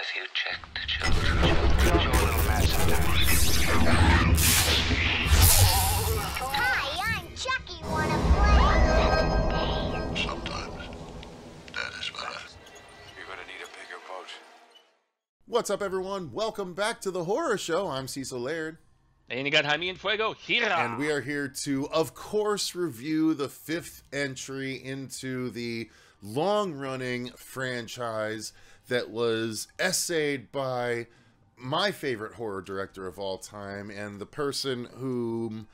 Have you checked the children? You're a little mad sometimes. Hi, I'm Chucky. Wanna play? Sometimes that is better. You're gonna need a bigger boat. What's up, everyone? Welcome back to the Horror Show. I'm Cecil Laird. And you got Jaime and Fuego here. And we are here to, of course, review the fifth entry into the long-running franchise that was essayed by my favorite horror director of all time and the person whom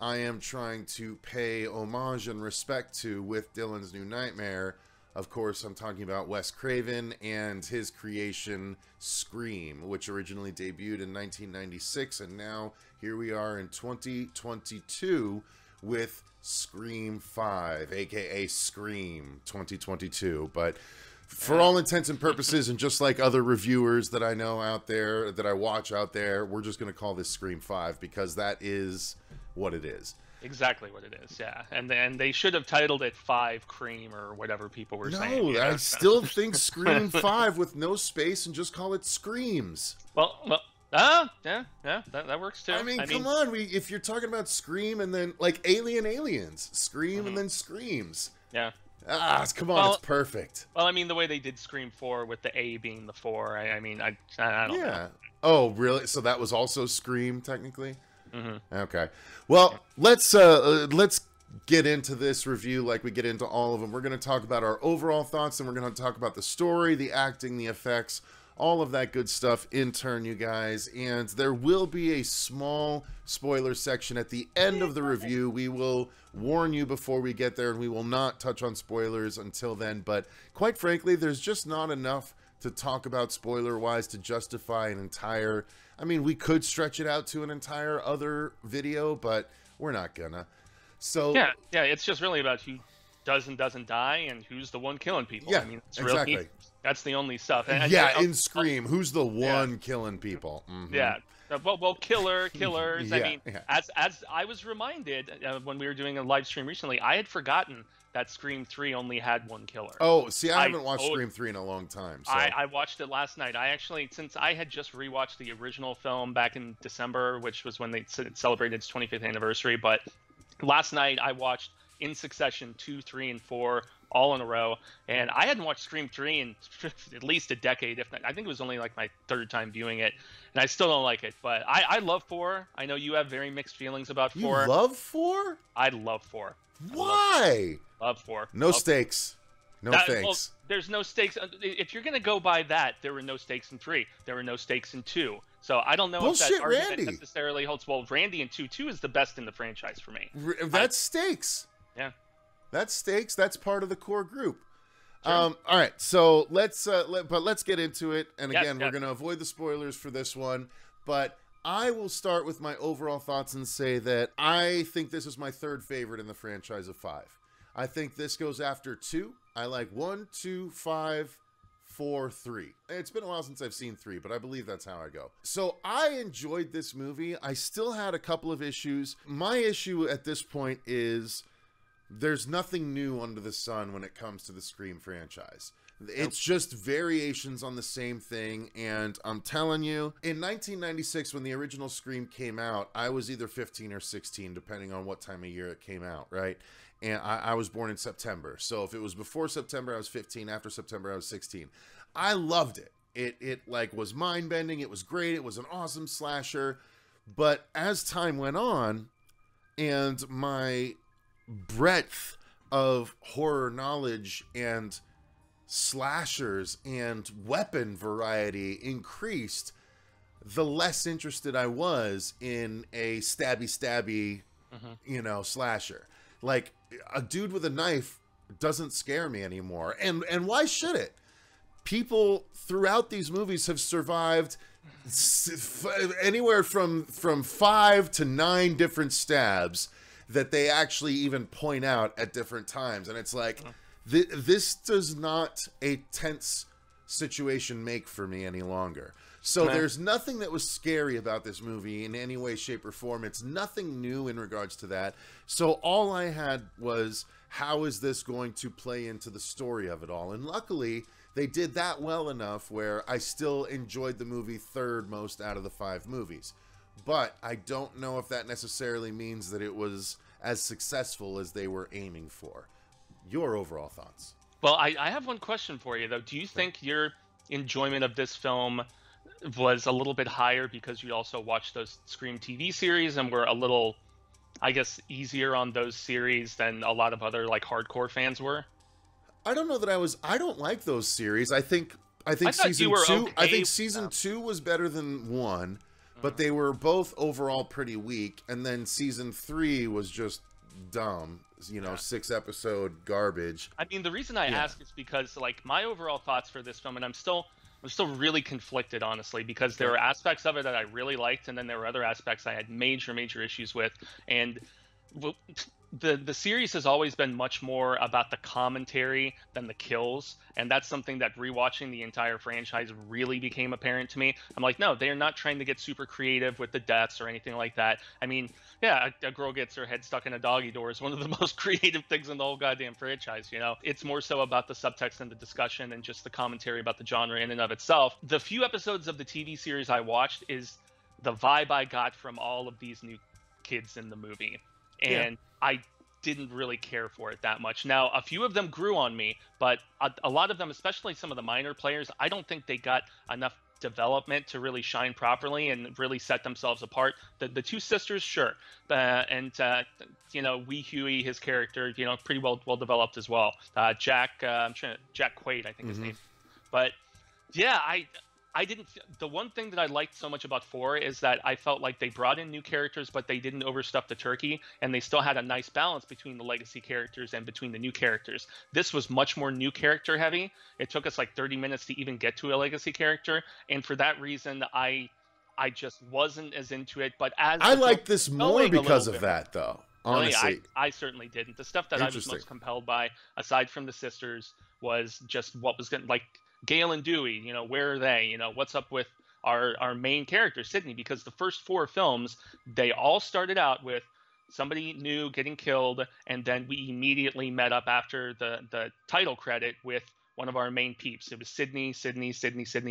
I am trying to pay homage and respect to with Dylan's New Nightmare. Of course, I'm talking about Wes Craven and his creation, Scream, which originally debuted in 1996, and now here we are in 2022 with Scream 5, aka Scream 2022. But for all intents and purposes, and just like other reviewers that I know out there, that I watch out there, we're just going to call this Scream 5 because that is what it is. Exactly what it is, yeah. And they should have titled it 5 Cream or whatever people were saying. No, I still think Scream 5 with no space and just call it Screams. Yeah, that works too. I mean, come on, if you're talking about Scream and then, like, Aliens, Scream and then Screams. Yeah. Come on, it's perfect. Well, I mean, the way they did Scream 4 with the A being the 4, I don't know. Oh, really? So that was also Scream, technically? Mm-hmm. Okay. Well, let's get into this review like we get into all of them. We're going to talk about our overall thoughts, and we're going to talk about the story, the acting, the effects, all of that good stuff in turn, you guys. And there will be a small spoiler section at the end of the review. We will warn you before we get there, and we will not touch on spoilers until then. But quite frankly, there's just not enough to talk about spoiler-wise to justify an entire... I mean, we could stretch it out to an entire other video, but we're not gonna. So yeah, it's just really about who does and doesn't die and who's the one killing people. Yeah, I mean, it's exactly. Really, that's the only stuff. And in Scream, who's the one killing people? Mm-hmm. Yeah. Well, killers. Yeah, I mean, as I was reminded when we were doing a live stream recently, I had forgotten that Scream 3 only had one killer. Oh, see, I haven't watched Scream 3 in a long time. So. I watched it last night. Since I had just rewatched the original film back in December, which was when they celebrated its 25th anniversary, but last night I watched in succession 2, 3, and 4 all in a row, and I hadn't watched Scream 3 in at least a decade. If not, I think it was only like my third time viewing it, and I still don't like it. But I love 4. I know you have very mixed feelings about 4. You love 4? I love 4. Why? Love 4. No stakes. No thanks. Well, there's no stakes. If you're going to go by that, there were no stakes in 3. There were no stakes in 2. So I don't know if that argument necessarily holds. Well, Randy in 2 is the best in the franchise for me. That's stakes. Yeah. That's stakes. That's part of the core group. Sure. All right, so let's get into it. And again, we're going to avoid the spoilers for this one, but I will start with my overall thoughts and say that I think this is my third favorite in the franchise of 5. I think this goes after 2. I like 1, 2, 5, 4, 3. It's been a while since I've seen 3, but I believe that's how I go. So I enjoyed this movie. I still had a couple of issues. My issue at this point is there's nothing new under the sun when it comes to the Scream franchise. It's just variations on the same thing, and I'm telling you, in 1996, when the original Scream came out, I was either 15 or 16, depending on what time of year it came out, right? And I was born in September, so if it was before September, I was 15. After September, I was 16. I loved it. It like was mind-bending. It was great. It was an awesome slasher. But as time went on, and my breadth of horror knowledge and slashers and weapon variety increased, the less interested I was in a stabby slasher. Like, a dude with a knife doesn't scare me anymore, and why should it? People throughout these movies have survived anywhere from 5 to 9 different stabs that they actually even point out at different times, and it's like, this does not a tense situation make for me any longer. So there's nothing that was scary about this movie in any way, shape, or form. It's nothing new in regards to that. So all I had was, how is this going to play into the story of it all? And luckily, they did that well enough where I still enjoyed the movie third most out of the 5 movies. But I don't know if that necessarily means that it was as successful as they were aiming for. Your overall thoughts? Well, I have one question for you, though. Do you think your enjoyment of this film was a little bit higher because you also watched those Scream TV series and were a little, I guess, easier on those series than a lot of other, like, hardcore fans were? I don't know that I don't like those series. I think season 2, okay. I think season 2 was better than 1, but they were both overall pretty weak, and then season 3 was just dumb, 6-episode garbage. I mean, the reason I ask is because, like, my overall thoughts for this film, and I'm still really conflicted, honestly, because there were aspects of it that I really liked, and then there were other aspects I had major issues with. And the series has always been much more about the commentary than the kills, and that's something that rewatching the entire franchise really became apparent to me. I'm like, no, they're not trying to get super creative with the deaths or anything like that. I mean, yeah, a girl gets her head stuck in a doggy door is one of the most creative things in the whole goddamn franchise, It's more so about the subtext and the discussion and just the commentary about the genre in and of itself. The few episodes of the TV series I watched is the vibe I got from all of these new kids in the movie. And I didn't really care for it that much. Now, a few of them grew on me, but a lot of them, especially some of the minor players, I don't think they got enough development to really shine properly and really set themselves apart. The two sisters, sure, and Wee Huey, his character, pretty well developed as well. Jack Quaid, I think his name. But yeah, I didn't. The one thing that I liked so much about 4 is that I felt like they brought in new characters, but they didn't overstuff the turkey, and they still had a nice balance between the legacy characters and between the new characters. This was much more new character heavy. It took us like 30 minutes to even get to a legacy character, and for that reason, I just wasn't as into it. But as I like this more because of that, though. Honestly, really, I certainly didn't. The stuff that I was most compelled by, aside from the sisters, was just what was going like. Gale and Dewey, where are they? What's up with our main character, Sydney? Because the first 4 films, they all started out with somebody new getting killed, and then we immediately met up after the title credit with one of our main peeps. It was Sydney.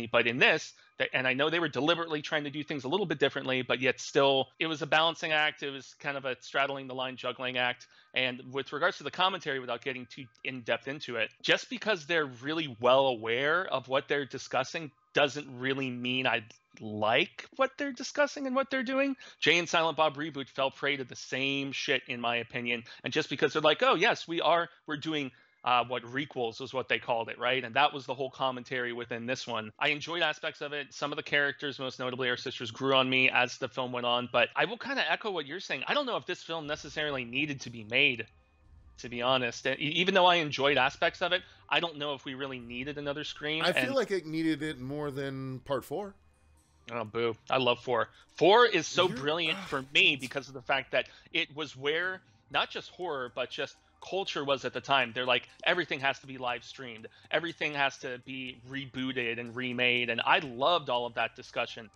But in this, and I know they were deliberately trying to do things a little bit differently, but yet still, it was a balancing act. It was kind of a straddling the line juggling act. And with regards to the commentary, without getting too in-depth into it, just because they're really well aware of what they're discussing doesn't really mean I like what they're discussing and what they're doing. Jay and Silent Bob Reboot fell prey to the same shit, in my opinion. And just because they're like, oh, yes, we're doing what requels was what they called it, right? And that was the whole commentary within this one. I enjoyed aspects of it. Some of the characters, most notably our sisters, grew on me as the film went on. But I will kind of echo what you're saying. I don't know if this film necessarily needed to be made, to be honest. Even though I enjoyed aspects of it, I don't know if we really needed another Scream. I feel like it needed it more than Part 4. Oh, boo. I love 4. 4 is so brilliant for me because of the fact that it was where not just horror, but just culture was at the time. They're like, everything has to be live streamed, everything has to be rebooted and remade, and I loved all of that discussion,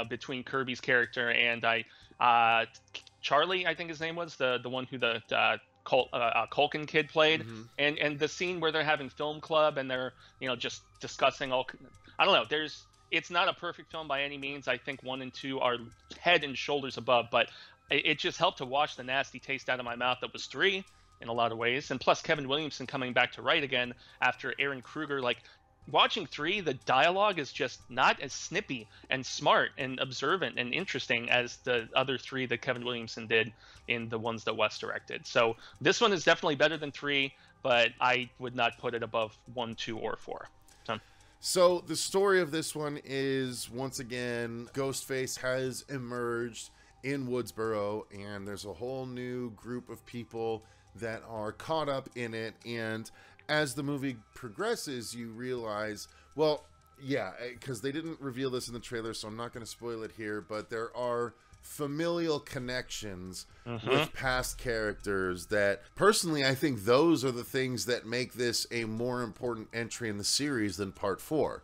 between Kirby's character and Charlie, I think his name was, the one who the Culkin kid played, and the scene where they're having film club and they're just discussing all. I don't know. It's not a perfect film by any means. I think 1 and 2 are head and shoulders above, but it just helped to wash the nasty taste out of my mouth that was 3. In a lot of ways, and plus Kevin Williamson coming back to write again after Aaron Kruger. Like, watching 3, the dialogue is just not as snippy and smart and observant and interesting as the other 3 that Kevin Williamson did in the ones that Wes directed. So this one is definitely better than 3, but I would not put it above 1, 2, or 4. So the story of this one is, once again, Ghostface has emerged in Woodsboro, and there's a whole new group of people that are caught up in it. And as the movie progresses, you realize, well, yeah, because they didn't reveal this in the trailer, so I'm not going to spoil it here, but there are familial connections with past characters that, personally, I think those are the things that make this a more important entry in the series than Part 4.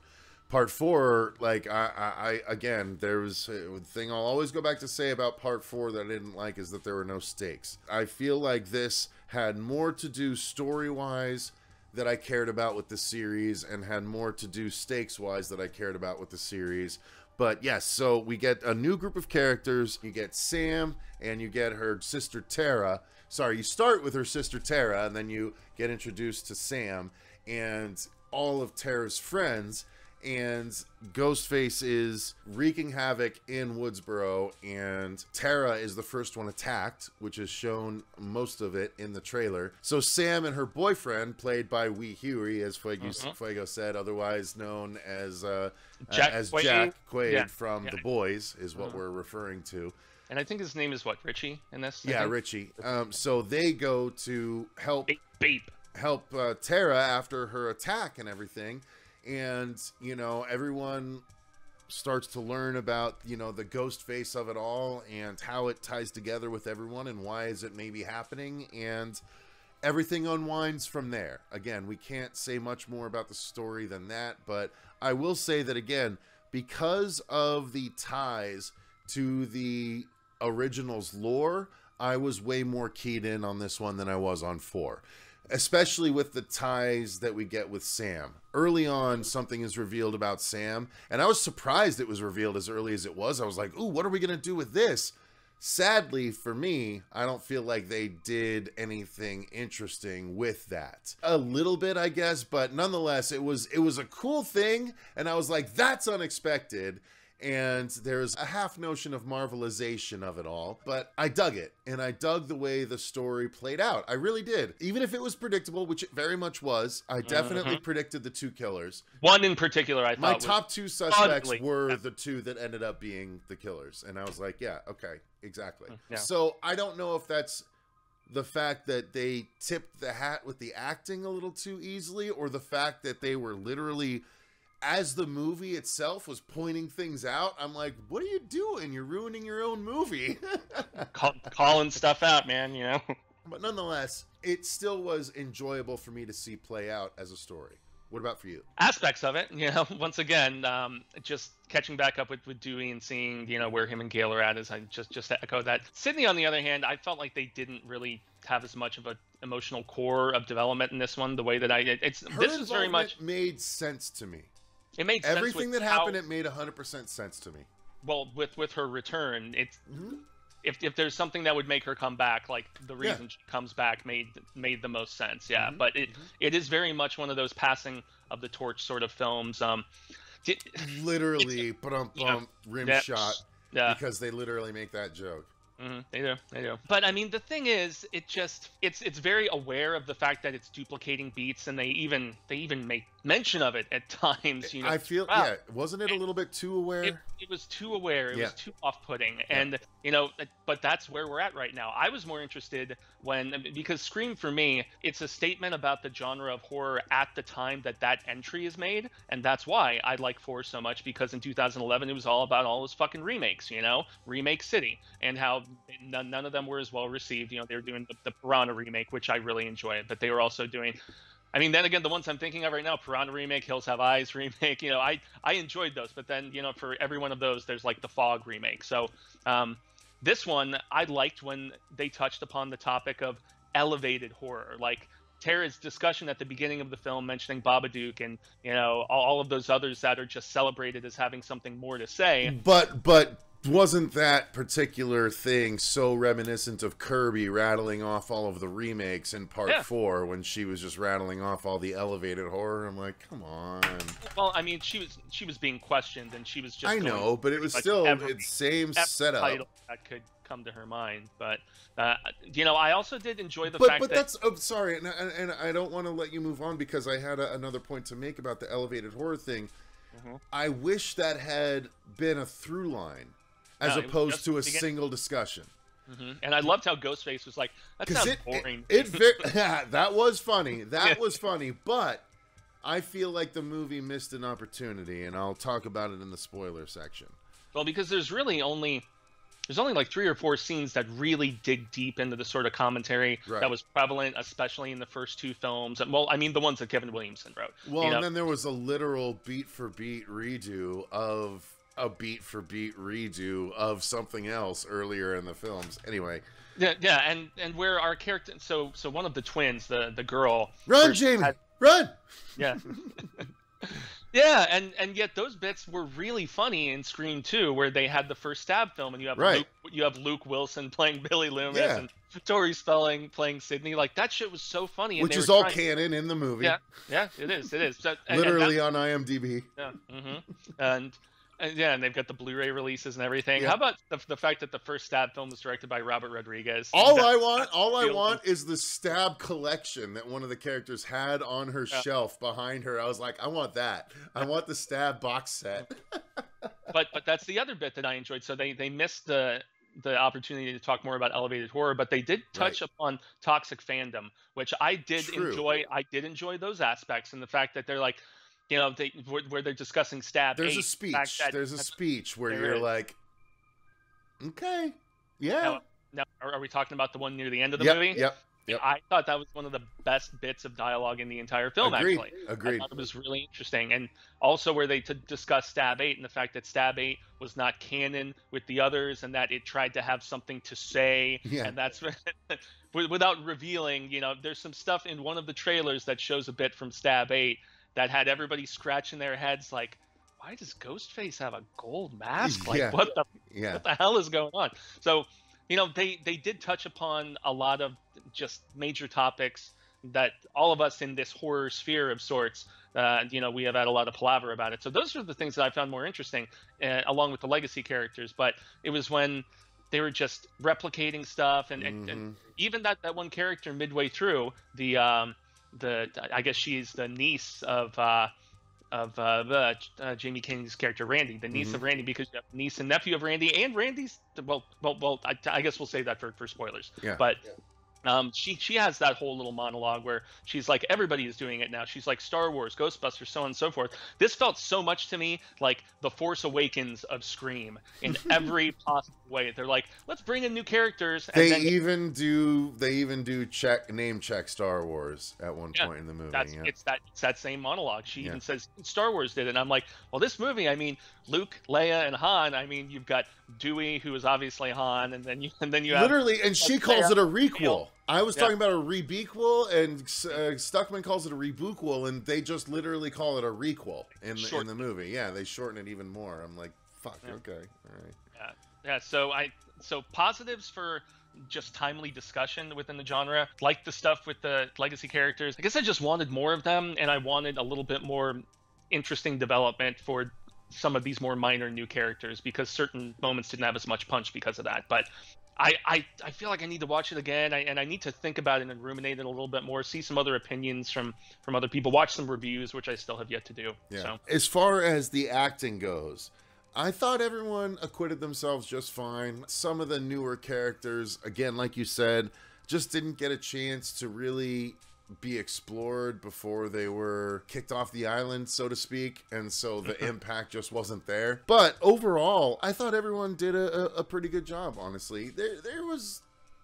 Part 4, like, I again, there's a thing I'll always go back to say about Part 4 that I didn't like, is that there were no stakes. I feel like this had more to do story-wise that I cared about with the series and had more to do stakes-wise that I cared about with the series. But yes, so we get a new group of characters. You get Sam and you get her sister Tara. Sorry, you start with her sister Tara and then you get introduced to Sam and all of Tara's friends. And Ghostface is wreaking havoc in Woodsboro, and Tara is the first one attacked, which is shown most of it in the trailer. So Sam and her boyfriend, played by Wee Huey, as Fuego said, otherwise known as Jack Quaid from The Boys, is what we're referring to. And I think his name is what, Richie in this? Yeah, Richie. So they go to help Tara after her attack and everything. And, you know, everyone starts to learn about, you know, the ghost face of it all and how it ties together with everyone and why is it maybe happening. And everything unwinds from there. Again, we can't say much more about the story than that. But I will say that, again, because of the ties to the original's lore, I was way more keyed in on this one than I was on 4. Especially with the ties that we get with Sam. Early on, something is revealed about Sam, and I was surprised it was revealed as early as it was. I was like, ooh, what are we going to do with this? Sadly, for me, I don't feel like they did anything interesting with that. A little bit, I guess, but nonetheless, it was a cool thing, and I was like, that's unexpected. And there's a half notion of marvelization of it all, but I dug it, and I dug the way the story played out. I really did. Even if it was predictable, which it very much was, I definitely predicted the 2 killers. One in particular, I thought my top 2 suspects were the 2 that ended up being the killers, and I was like, yeah, okay, exactly. Yeah. So I don't know if that's the fact that they tipped the hat with the acting a little too easily, or the fact that they were literally, as the movie itself was pointing things out, I'm like, what are you doing? You're ruining your own movie. Calling stuff out, man, you know? But nonetheless, it still was enjoyable for me to see play out as a story. What about for you? Aspects of it, you know, once again, just catching back up with Dewey and seeing, you know, where him and Gale are at, as I just echo that. Sydney, on the other hand, I felt like they didn't really have as much of an emotional core of development in this one, the way that this is very much made sense to me. It made sense. Everything that happened, it made 100% sense to me. Well, with her return, it's if there's something that would make her come back, like the reason she comes back made the most sense. Yeah, but it is very much one of those passing of the torch sort of films. Literally, rim shot. Yeah, because they literally make that joke. They do. But I mean, the thing is, it's very aware of the fact that it's duplicating beats, and they even make mention of it at times. You know, I feel wasn't it a little bit too aware? It was too aware. It was too off-putting, and you know, but that's where we're at right now. I was more interested because Scream, for me, it's a statement about the genre of horror at the time that entry is made, and that's why I like 4 so much, because in 2011 it was all about all those fucking remakes, you know, Remake City, and how none of them were as well received. You know, they were doing the Piranha remake, which I really enjoyed, but they were also doing, I mean, then again, the ones I'm thinking of right now, Piranha remake, Hills Have Eyes remake, you know, I enjoyed those, but then, you know, for every one of those, there's like the Fog remake. So this one, I liked when they touched upon the topic of elevated horror, like Tara's discussion at the beginning of the film mentioning Babadook and, you know, all of those others that are just celebrated as having something more to say. But wasn't that particular thing so reminiscent of Kirby rattling off all of the remakes in part 4 when she was just rattling off all the elevated horror? I'm like, come on. Well, I mean, she was being questioned, and she was just. I know, but it was still it's same setup. Title that could come to her mind, but you know, I also did enjoy the fact that. But that's sorry, and I don't want to let you move on because I had another point to make about the elevated horror thing. I wish that had been a through line, as opposed to a single discussion. And I loved how Ghostface was like, that sounds boring. That was funny. That was funny. But I feel like the movie missed an opportunity, and I'll talk about it in the spoiler section. Well, because there's only like 3 or 4 scenes that really dig deep into the sort of commentary that was prevalent, especially in the first 2 films. Well, I mean, the ones that Kevin Williamson wrote. Well, and then there was a literal beat-for-beat redo of a beat-for-beat redo of something else earlier in the films. Anyway. Yeah, and where our character... So one of the twins, the girl... Run, Jamie! Run! Yeah. Yeah, and yet those bits were really funny in Scream 2, where they had the first stab film, and Right. you have Luke Wilson playing Billy Loomis Yeah. and Tori Spelling playing Sydney. Like, that shit was so funny. And Which they is were all trying- canon in the movie. Yeah, it is. So, Literally on IMDb. yeah. And yeah, and they've got the Blu-ray releases and everything. Yeah. How about the fact that the first stab film was directed by Robert Rodriguez? All I want is the stab collection that one of the characters had on her shelf behind her. I was like, I want that. I want the stab box set. but that's the other bit that I enjoyed. So they missed the opportunity to talk more about elevated horror, but they did touch upon toxic fandom, which I did enjoy. I did enjoy those aspects, and the fact that they're like, you know, where they're discussing stab. There's a speech. There's a speech where you're like, okay, yeah. Now, are we talking about the one near the end of the movie? Yep. I thought that was one of the best bits of dialogue in the entire film. Agreed. Actually, Agreed. I thought it was really interesting, and also where they discuss Stab 8 and the fact that Stab 8 was not canon with the others, and that it tried to have something to say, and that's without revealing. You know, there's some stuff in one of the trailers that shows a bit from Stab 8 that had everybody scratching their heads like, why does Ghostface have a gold mask? Like, what the hell is going on? So, you know, they did touch upon a lot of just major topics that all of us in this horror sphere of sorts, you know, we have had a lot of palaver about it. So those are the things that I found more interesting, along with the legacy characters. But it was when they were just replicating stuff, and even that one character midway through, I guess she's the niece of Jamie King's character Randy, the niece of Randy, because you have niece and nephew of Randy, and Randy's well. I guess we'll save that for spoilers. Yeah. But she has that whole little monologue where she's like, everybody is doing it now. She's like Star Wars, Ghostbusters, so on and so forth. This felt so much to me like the Force Awakens of Scream in every possible way. They're like, let's bring in new characters. And they even do name check Star Wars at one point in the movie. It's that same monologue. She even says Star Wars did it. And I'm like, well, this movie, I mean, Luke, Leia, and Han. I mean, you've got Dewey, who is obviously Han, and then you have literally, and she calls it a requel. I was talking about a rebequel, and Stuckman calls it a rebookquel, and they just literally call it a requel in the movie. Yeah, they shorten it even more. I'm like, fuck, okay, all right. Yeah. So positives for just timely discussion within the genre, like the stuff with the legacy characters. I guess I just wanted more of them, and I wanted a little bit more interesting development for some of these more minor new characters, because certain moments didn't have as much punch because of that. But I feel like I need to watch it again, and I need to think about it and ruminate it a little bit more, see some other opinions from other people, watch some reviews, which I still have yet to do. Yeah. So. As far as the acting goes, I thought everyone acquitted themselves just fine. Some of the newer characters, again, like you said, just didn't get a chance to really be explored before they were kicked off the island, so to speak, and so the impact just wasn't there. But overall, I thought everyone did a pretty good job, honestly. There was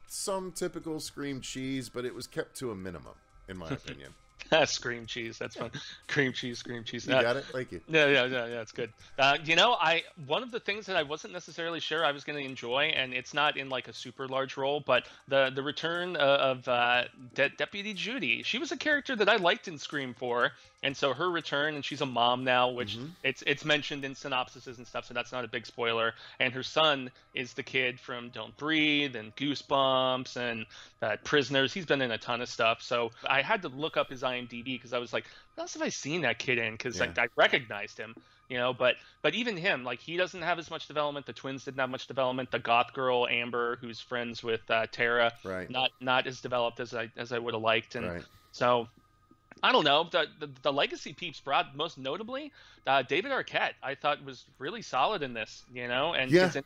some typical Scream cheese, but it was kept to a minimum, in my opinion. Scream cheese, that's fun. Cream cheese. You got it? Thank you. Yeah, it's good. You know, one of the things that I wasn't necessarily sure I was going to enjoy, and it's not in like a super large role, but the return of Deputy Judy. She was a character that I liked in Scream 4, and so her return, and she's a mom now, which it's mentioned in synopsises and stuff, so that's not a big spoiler. And her son is the kid from Don't Breathe and Goosebumps and Prisoners. He's been in a ton of stuff, so I had to look up his IMDb because I was like, what else have I seen that kid in? Because I recognized him, you know. But even him, like, he doesn't have as much development. The twins didn't have much development. The goth girl Amber, who's friends with Tara, not as developed as I would have liked. And so I don't know. The legacy peeps brought, most notably, David Arquette. I thought was really solid in this, you know. And his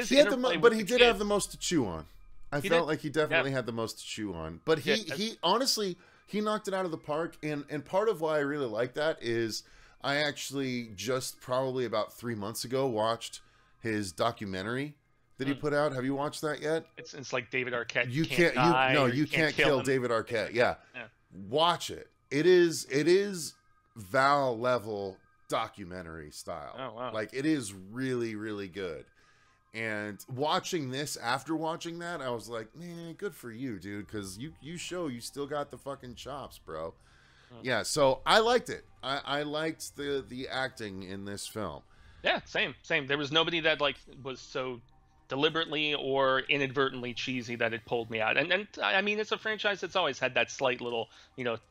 he had but he did have the most to chew on. I felt like he definitely had the most to chew on. But he honestly, he knocked it out of the park. And part of why I really like that is I actually just probably about 3 months ago watched his documentary that he put out. Have you watched that yet? It's like David Arquette. You can't kill David Arquette. Yeah. Watch it. It is Val level documentary style. Oh, wow. Like, it is really, really good. And watching this, after watching that, I was like, man, good for you, dude, because you show you still got the fucking chops, bro. Yeah, so I liked it. I liked the acting in this film. Yeah, same. There was nobody that like was so deliberately or inadvertently cheesy that it pulled me out. And I mean, it's a franchise that's always had that slight little,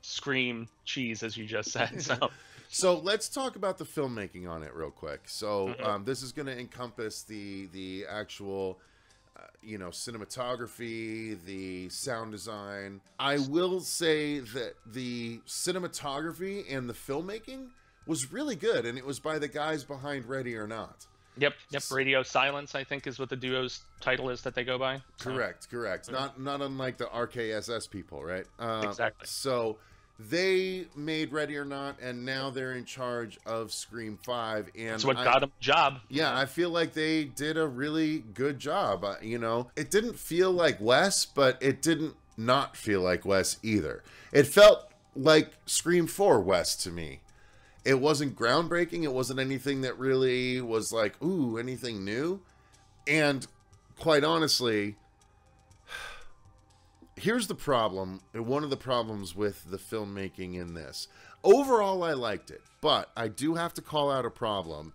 scream cheese, as you just said. So. So let's talk about the filmmaking on it real quick. So this is going to encompass the actual, cinematography, the sound design. I will say that the cinematography and the filmmaking was really good, and it was by the guys behind Ready or Not. Yep. Radio Silence, I think, is what the duo's title is that they go by. Correct. Not unlike the RKSS people, right? Exactly. So they made Ready or Not, and now they're in charge of Scream 5. And that's what got them a job. Yeah, I feel like they did a really good job. It didn't feel like Wes, but it didn't not feel like Wes either. It felt like Scream 4 Wes to me. It wasn't groundbreaking. It wasn't anything that really was like, ooh, anything new. And quite honestly, here's the problem, one of the problems with the filmmaking in this. Overall, I liked it, but I do have to call out a problem.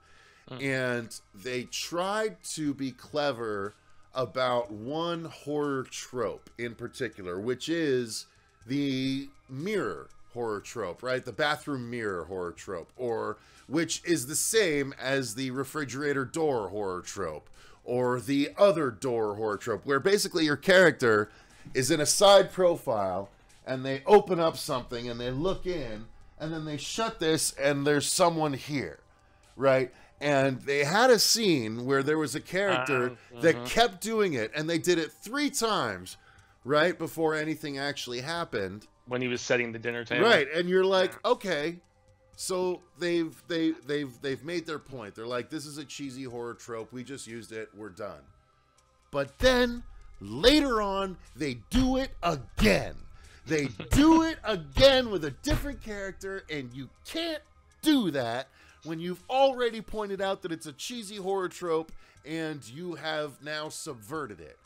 And they tried to be clever about one horror trope in particular, which is the mirror horror trope, right? The bathroom mirror horror trope, or which is the same as the refrigerator door horror trope, or the other door horror trope, where basically your character is in a side profile and they open up something and they look in and then they shut this and there's someone here, right? And they had a scene where there was a character that kept doing it, and they did it 3 times right before anything actually happened. When he was setting the dinner table. Right, and you're like, okay, so they've made their point. They're like, this is a cheesy horror trope. We just used it. We're done. But then later on, they do it again. They do it again with a different character, and you can't do that when you've already pointed out that it's a cheesy horror trope and you have now subverted it.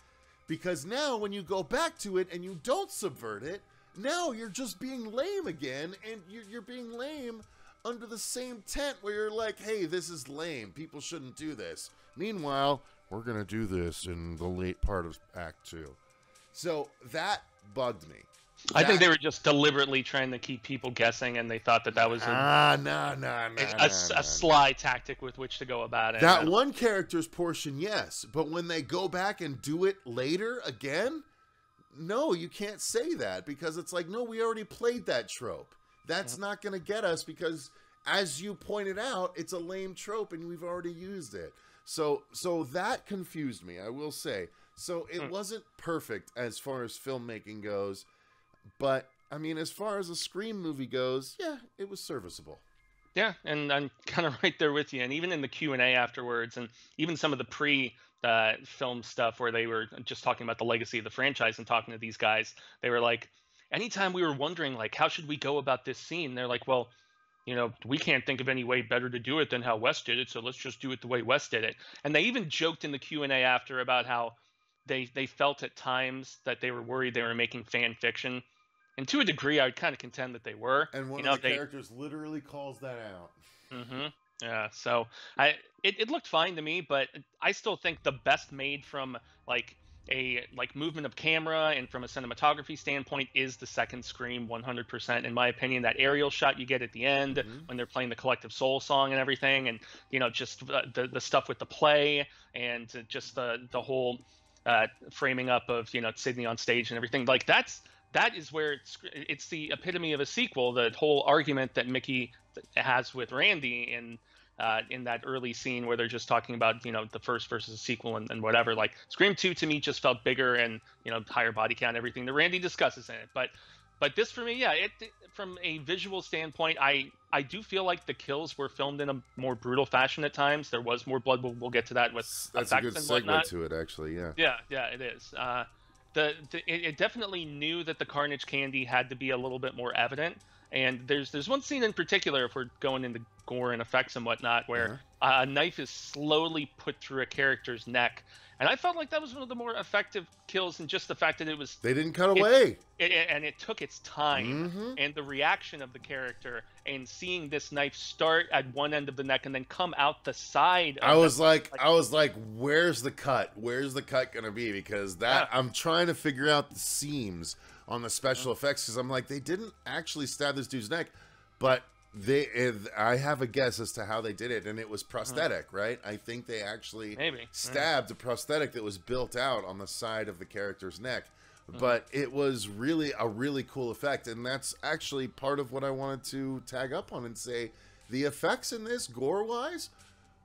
Because now when you go back to it and you don't subvert it, now you're just being lame again, and you're being lame under the same tent where you're like, hey, this is lame. People shouldn't do this. Meanwhile, we're going to do this in the late part of Act 2. So that bugged me. I think they were just deliberately trying to keep people guessing, and they thought that was a sly tactic with which to go about it. That one character's portion, yes. But when they go back and do it later again, no, you can't say that, because it's like, no, we already played that trope. That's not going to get us, because as you pointed out, it's a lame trope and we've already used it. So that confused me, I will say. So it wasn't perfect as far as filmmaking goes, but I mean, as far as a Scream movie goes, yeah, it was serviceable. Yeah, and I'm kind of right there with you. And even in the Q&A afterwards, and even some of the film stuff where they were just talking about the legacy of the franchise and talking to these guys, they were like, anytime we were wondering, like, how should we go about this scene, they're like, well, we can't think of any way better to do it than how Wes did it, so let's just do it the way Wes did it. And they even joked in the Q&A after about how they felt at times that they were worried they were making fan fiction. And to a degree, I would kind of contend that they were. And one of the characters literally calls that out. Yeah, so it looked fine to me, but I still think the best made from a movement of camera and from a cinematography standpoint is the second Scream, 100%. In my opinion, that aerial shot you get at the end when they're playing the Collective Soul song and everything, and just the stuff with the play and just the whole framing up of Sydney on stage and everything, like that is where it's the epitome of a sequel. The whole argument that Mickey has with Randy in that early scene where they're just talking about the first versus the sequel and whatever. Like Scream 2 to me just felt bigger and higher body count, everything that Randy discusses in it. But this for me, yeah, it from a visual standpoint, I do feel like the kills were filmed in a more brutal fashion at times. There was more blood. We'll get to that with that's a good segue to it, actually. Yeah. Yeah, it is. It definitely knew that the carnage candy had to be a little bit more evident. And there's one scene in particular, if we're going into gore and effects and whatnot, where a knife is slowly put through a character's neck. And I felt like that was one of the more effective kills, and just the fact that it was... They didn't cut away. And it took its time. And the reaction of the character, and seeing this knife start at one end of the neck and then come out the side. I was like, where's the cut? Where's the cut going to be? Because I'm trying to figure out the seams on the special effects, because I'm like, they didn't actually stab this dude's neck, but... I have a guess as to how they did it, and it was prosthetic, right? I think they actually stabbed a prosthetic that was built out on the side of the character's neck. But it was really a really cool effect, and that's actually part of what I wanted to tag up on and say the effects in this, gore-wise,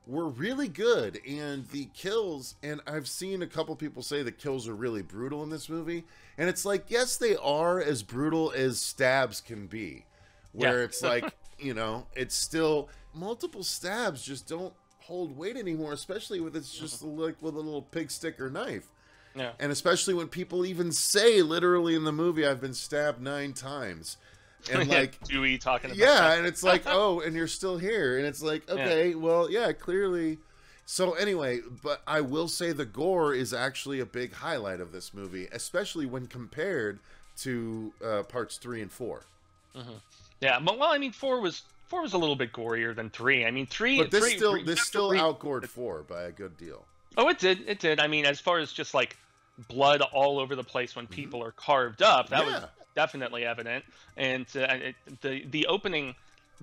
were really good, and the kills, and I've seen a couple people say the kills are really brutal in this movie, and it's like, yes, they are as brutal as stabs can be, where it's like, you know, it's still, multiple stabs just don't hold weight anymore, especially with it's just like with a little pig stick or knife. Yeah. And especially when people even say literally in the movie, I've been stabbed 9 times. And like Dewey talking about that. And it's like, oh, and you're still here. And it's like, okay, well, yeah, clearly. So anyway, but I will say the gore is actually a big highlight of this movie, especially when compared to parts 3 and 4. Yeah, well, I mean, 4 was a little bit gorier than 3. I mean, 3. But this still outgored 4 by a good deal. Oh, it did. It did. I mean, as far as just like blood all over the place when people are carved up, that was definitely evident. And the opening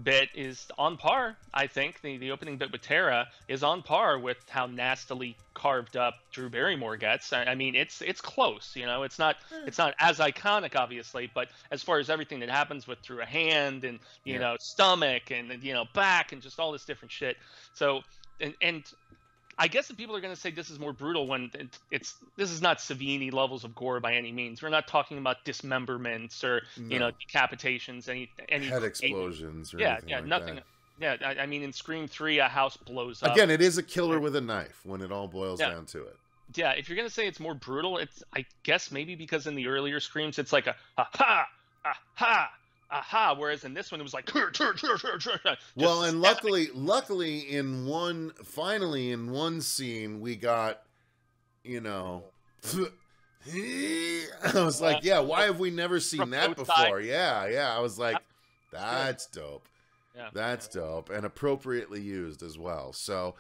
bit is on par. I think the opening bit with Tara is on par with how nastily carved up Drew Barrymore gets. I mean, it's close. You know, it's not as iconic, obviously, but as far as everything that happens with through a hand and you know stomach and you know back and just all this different shit. So and I guess that people are going to say this is more brutal when this is not Savini levels of gore by any means. We're not talking about dismemberments or you know decapitations, any head explosions. Or anything like nothing. That. Yeah, I mean in Scream 3, a house blows up. Again, it is a killer with a knife when it all boils down to it. Yeah, if you're going to say it's more brutal, it's I guess maybe because in the earlier Screams it's like a ha, aha, whereas in this one it was like well, and luckily in one scene we got, you know, I was like, yeah, why have we never seen that before? Yeah, I was like, that's dope. Yeah, that's dope and appropriately used as well. So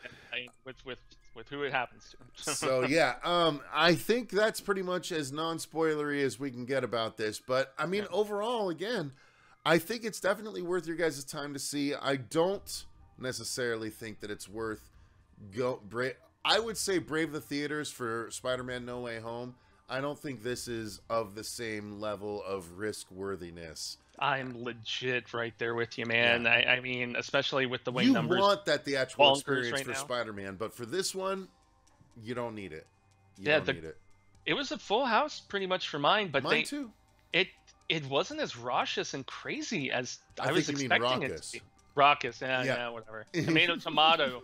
with who it happens to. So yeah, I think that's pretty much as non-spoilery as we can get about this. But I mean, overall, again, I think it's definitely worth your guys' time to see. I don't necessarily think that it's worth I would say brave the theaters for Spider-Man No Way Home. I don't think this is of the same level of risk worthiness. I'm legit right there with you, man. Yeah. I mean, especially with the way you numbers. You want that theatrical experience for Spider-Man, but for this one, you don't need it. You don't need it. It was a full house pretty much for mine, but mine too. It wasn't as raucous and crazy as I was expecting it to be. Raucous, yeah, whatever. Tomato.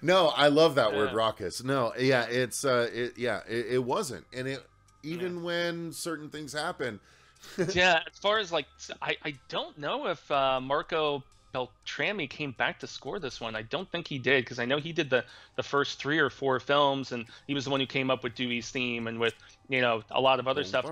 No, I love that word, raucous. No, yeah, it wasn't, and even when certain things happen. Yeah, as far as like, I don't know if Marco Beltrami came back to score this one. I don't think he did, because I know he did the first 3 or 4 films, and he was the one who came up with Dewey's theme and with a lot of other stuff.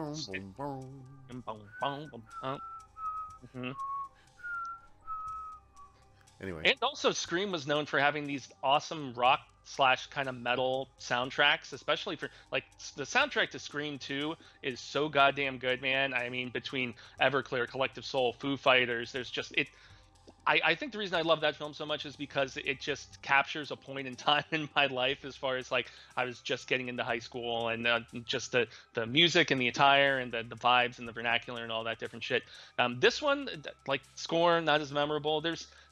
Anyway, and also Scream was known for having these awesome rock / kind of metal soundtracks, especially for like the soundtrack to Scream 2 is so goddamn good, man. I mean, between Everclear, Collective Soul, Foo Fighters, there's just it. I think the reason I love that film so much is because it just captures a point in time in my life, as far as like I was just getting into high school, and just the music and the attire and the vibes and the vernacular and all that different shit. This one, like score, not as memorable.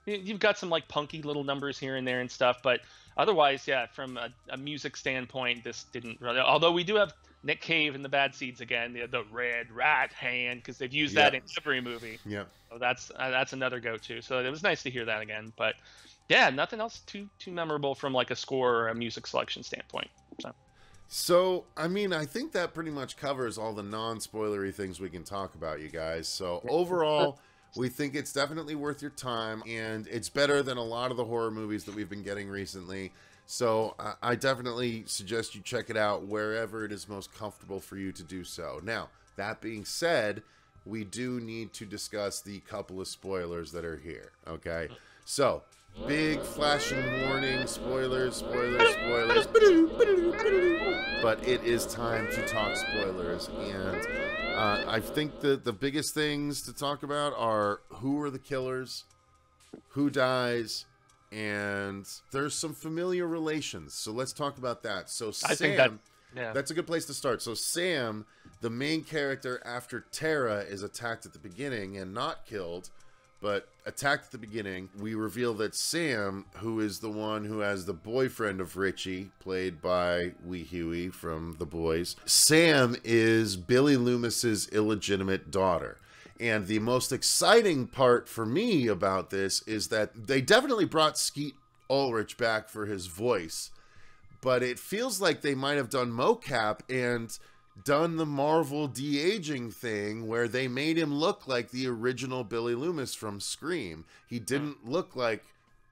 You've got some like punky little numbers here and there and stuff, but otherwise, yeah, from a music standpoint, this didn't really. Although we do have Nick Cave and the Bad Seeds again, the red right hand, because they've used that in every movie. Yeah, so that's another go-to. So it was nice to hear that again. But yeah, nothing else too memorable from like a score or a music selection standpoint. So I mean, I think that pretty much covers all the non-spoilery things we can talk about, you guys. So overall, We think it's definitely worth your time, and it's better than a lot of the horror movies that we've been getting recently. So I definitely suggest you check it out wherever it is most comfortable for you to do so. Now, that being said, we do need to discuss the couple of spoilers that are here, okay? So, big flashing warning, spoilers, spoilers, spoilers. But it is time to talk spoilers, and I think the biggest things to talk about are who are the killers, who dies, and there's some familiar relations. So let's talk about that. So I think Sam, yeah. that's a good place to start. So Sam, the main character after Tara is attacked at the beginning and not killed, but attacked at the beginning, we reveal that Sam, who is the one who has the boyfriend of Richie, played by Wee Huey from The Boys, Sam is Billy Loomis's illegitimate daughter. And the most exciting part for me about this is that they definitely brought Skeet Ulrich back for his voice, but it feels like they might have done mocap and done the Marvel de-aging thing where they made him look like the original Billy Loomis from Scream. He didn't look like,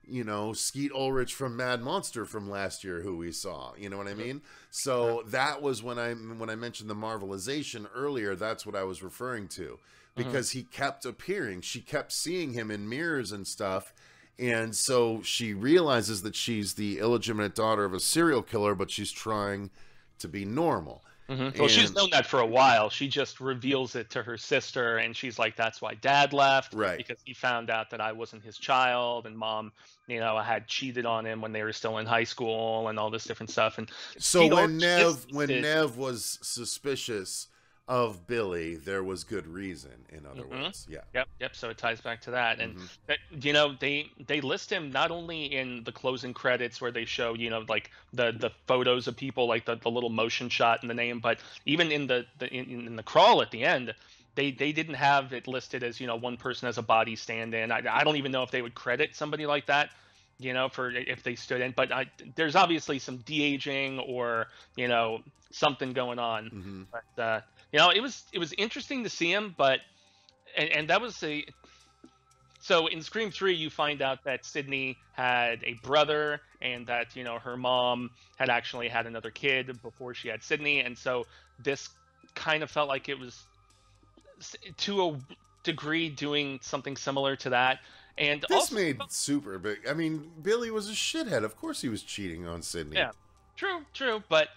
you know, Skeet Ulrich from Mad Monster from last year, who we saw. You know what I mean? So that was when I mentioned the Marvelization earlier, that's what I was referring to. Because he kept appearing. She kept seeing him in mirrors and stuff. And so she realizes that she's the illegitimate daughter of a serial killer, but she's trying to be normal. Well, she's known that for a while. She just reveals it to her sister, and she's like, that's why Dad left. Right. Because he found out that I wasn't his child, and Mom, you know, had cheated on him when they were still in high school and all this different stuff. And so when Nev was suspicious of Billy, there was good reason, in other words. Yeah. Yep. So it ties back to that. And, you know, they list him not only in the closing credits where they show, you know, like the photos of people, like the little motion shot and the name, but even in the crawl at the end, they didn't have it listed as, you know, one person as a body stand-in. I don't even know if they would credit somebody like that, you know, for if they stood in. But there's obviously some de-aging or, you know, something going on. But you know, it was interesting to see him, but and that was so in Scream 3 you find out that Sydney had a brother and that, you know, her mom had actually had another kid before she had Sydney, and so this kind of felt like it was to a degree doing something similar to that. And this also made super big. I mean, Billy was a shithead. Of course he was cheating on Sydney. Yeah, true, but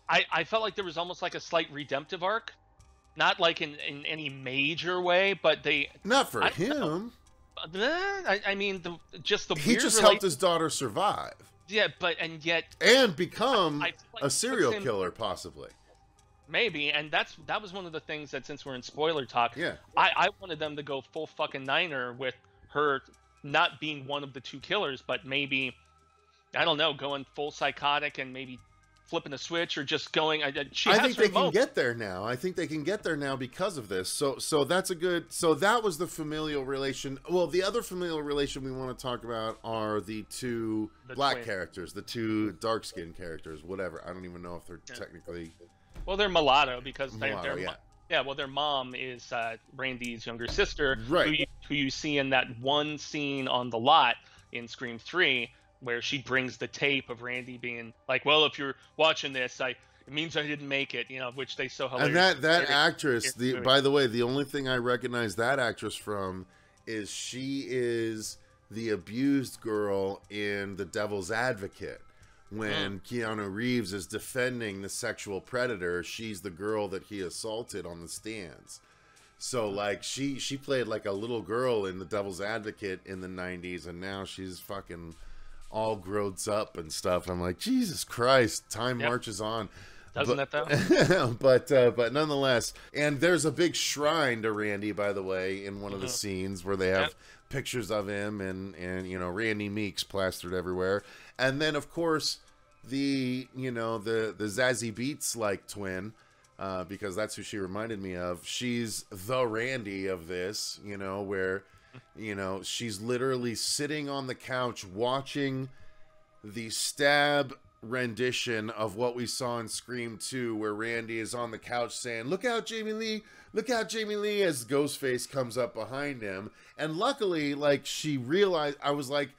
I felt like there was almost like a slight redemptive arc, not like in any major way, but they not for him. I mean, he just helped his daughter survive. Yeah, and become like a serial killer, possibly. Maybe, and that was one of the things that, since we're in spoiler talk, yeah, I wanted them to go full fucking niner with her not being one of the two killers, but maybe, I don't know, going full psychotic and maybe flipping a switch or just going. I think they can get there now. I think they can get there now because of this. So that's a good. So that was the familial relation. Well, the other familial relation we want to talk about are the two black characters, the two dark skinned characters, whatever. I don't even know if they're technically. Well, they're mulatto because their mom is Randy's younger sister, right? Who you see in that one scene on the lot in Scream 3. Where she brings the tape of Randy being like, well, if you're watching this, it means I didn't make it, you know, which they so hilarious. And that actress, by the way, the only thing I recognize that actress from is she is the abused girl in The Devil's Advocate. When Keanu Reeves is defending the sexual predator, she's the girl that he assaulted on the stands. So, like, she played like a little girl in The Devil's Advocate in the 90s, and now she's fucking all grown up and stuff. I'm like, Jesus Christ, time marches on. Doesn't it though? but nonetheless, and there's a big shrine to Randy, by the way, in one of the scenes where they have pictures of him and you know, Randy Meeks plastered everywhere. And then of course the Zazie Beetz like twin, because that's who she reminded me of. She's the Randy of this, you know, where you know, she's literally sitting on the couch watching the stab rendition of what we saw in Scream 2, where Randy is on the couch saying, "Look out, Jamie Lee! Look out, Jamie Lee!" as Ghostface comes up behind him. And luckily, like, she realized, I was like,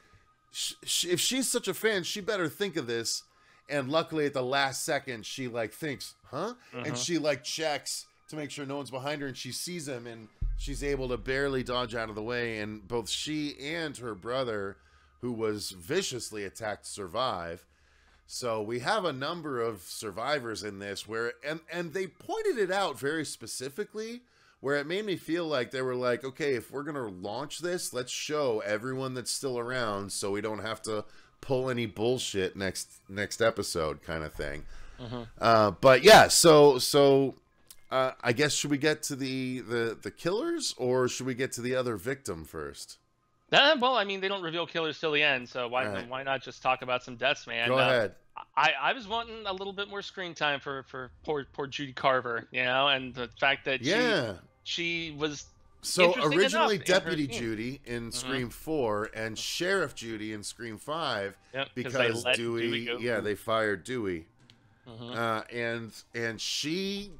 if she's such a fan, she better think of this. And luckily, at the last second, she, like, thinks, huh? And she, like, checks to make sure no one's behind her, and she sees him, and she's able to barely dodge out of the way. And both she and her brother, who was viciously attacked, survive. So we have a number of survivors in this where, and they pointed it out very specifically, where it made me feel like they were like, okay, if we're going to launch this, let's show everyone that's still around so we don't have to pull any bullshit next episode kind of thing. But yeah, so I guess, should we get to the killers, or should we get to the other victim first? Well, I mean, they don't reveal killers till the end, so why not just talk about some deaths, man? Go ahead. I was wanting a little bit more screen time for poor Judy Carver, you know, and the fact that she was originally Deputy Judy in Scream 4 and Sheriff Judy in Scream 5, because Dewey they fired Dewey, and she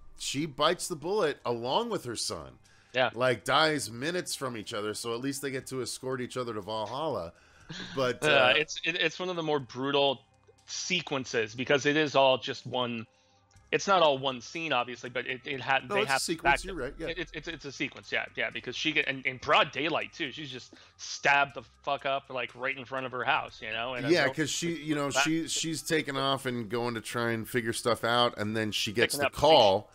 bites the bullet along with her son. Yeah, like, dies minutes from each other, so at least they get to escort each other to Valhalla. But it's one of the more brutal sequences, because it is all just one. It's not all one scene, obviously, but they have a sequence. You're right. Yeah, it's a sequence. Yeah, because she get in broad daylight too. She's just stabbed the fuck up, like, right in front of her house, you know. And because she's taken off and going to try and figure stuff out, and then she gets the call.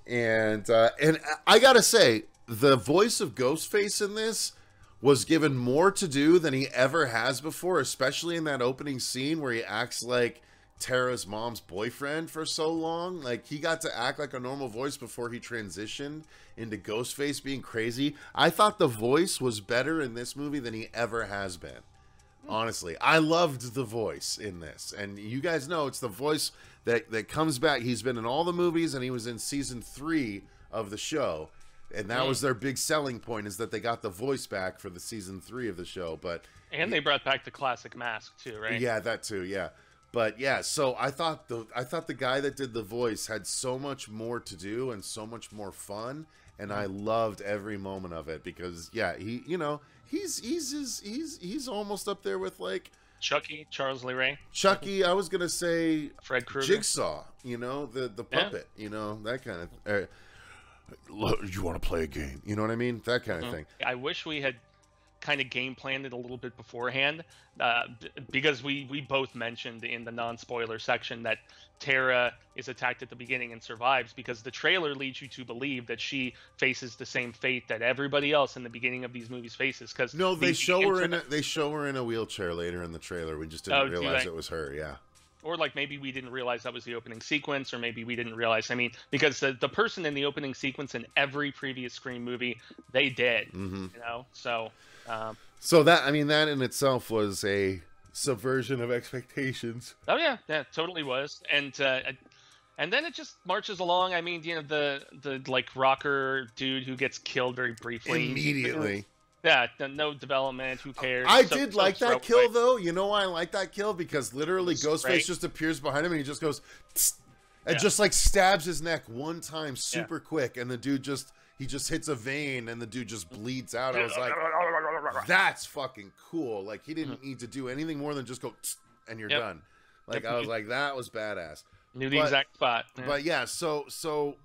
And I gotta say, the voice of Ghostface in this was given more to do than he ever has before, especially in that opening scene where he acts like Tara's mom's boyfriend for so long. Like, he got to act like a normal voice before he transitioned into Ghostface being crazy. I thought the voice was better in this movie than he ever has been. Honestly, I loved the voice in this, and you guys know it's the voice that comes back. He's been in all the movies, and he was in season 3 of the show, and that was their big selling point, is that they got the voice back for the season 3 of the show. And they brought back the classic mask too, right? Yeah, that too. Yeah, but yeah. So I thought the guy that did the voice had so much more to do and so much more fun, and I loved every moment of it, because he's almost up there with, like, Chucky, Charles Lee Ray. Chucky, I was gonna say Fred Krueger. Jigsaw, the puppet, that kind of. You want to play a game? You know what I mean? That kind of thing. I wish we had kind of game planned it a little bit beforehand, because we both mentioned in the non-spoiler section that Tara is attacked at the beginning and survives, because the trailer leads you to believe that she faces the same fate that everybody else in the beginning of these movies faces. Because they show her in a wheelchair later in the trailer. We just didn't realize it was her. Yeah. Or, like, maybe we didn't realize that was the opening sequence, or maybe we didn't realize. I mean, because the person in the opening sequence in every previous Scream movie, they did. So. So that in itself was a subversion of expectations. Oh yeah, totally was. And then it just marches along. I mean, the like rocker dude who gets killed very briefly immediately. Yeah, no development. Who cares? I did like that kill, though. You know why I like that kill? Because literally Ghostface just appears behind him and he just goes and just, like, stabs his neck one time super quick, and the dude just hits a vein and the dude just bleeds out. I was like, that's fucking cool. Like, he didn't need to do anything more than just go and you're done. Like, I was like, that was badass. Knew the exact spot. But yeah, so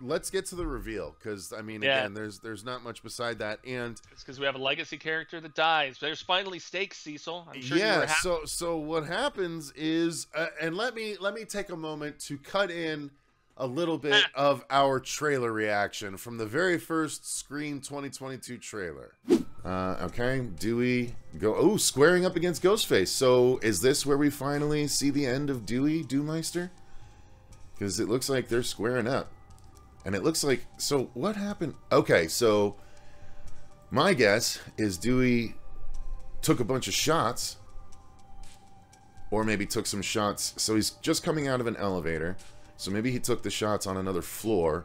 let's get to the reveal, because I mean, again, there's not much beside that, and it's because we have a legacy character that dies. There's finally stakes, Cecil. I'm sure you were happy. So what happens is, and let me take a moment to cut in a little bit of our trailer reaction from the very first Scream 2022 trailer. Okay, Dewey squaring up against Ghostface. So is this where we finally see the end of Dewey Dewmeister? Because it looks like they're squaring up. And it looks like, so what happened? Okay, so my guess is Dewey took a bunch of shots, or maybe took some shots. So he's just coming out of an elevator. So maybe he took the shots on another floor,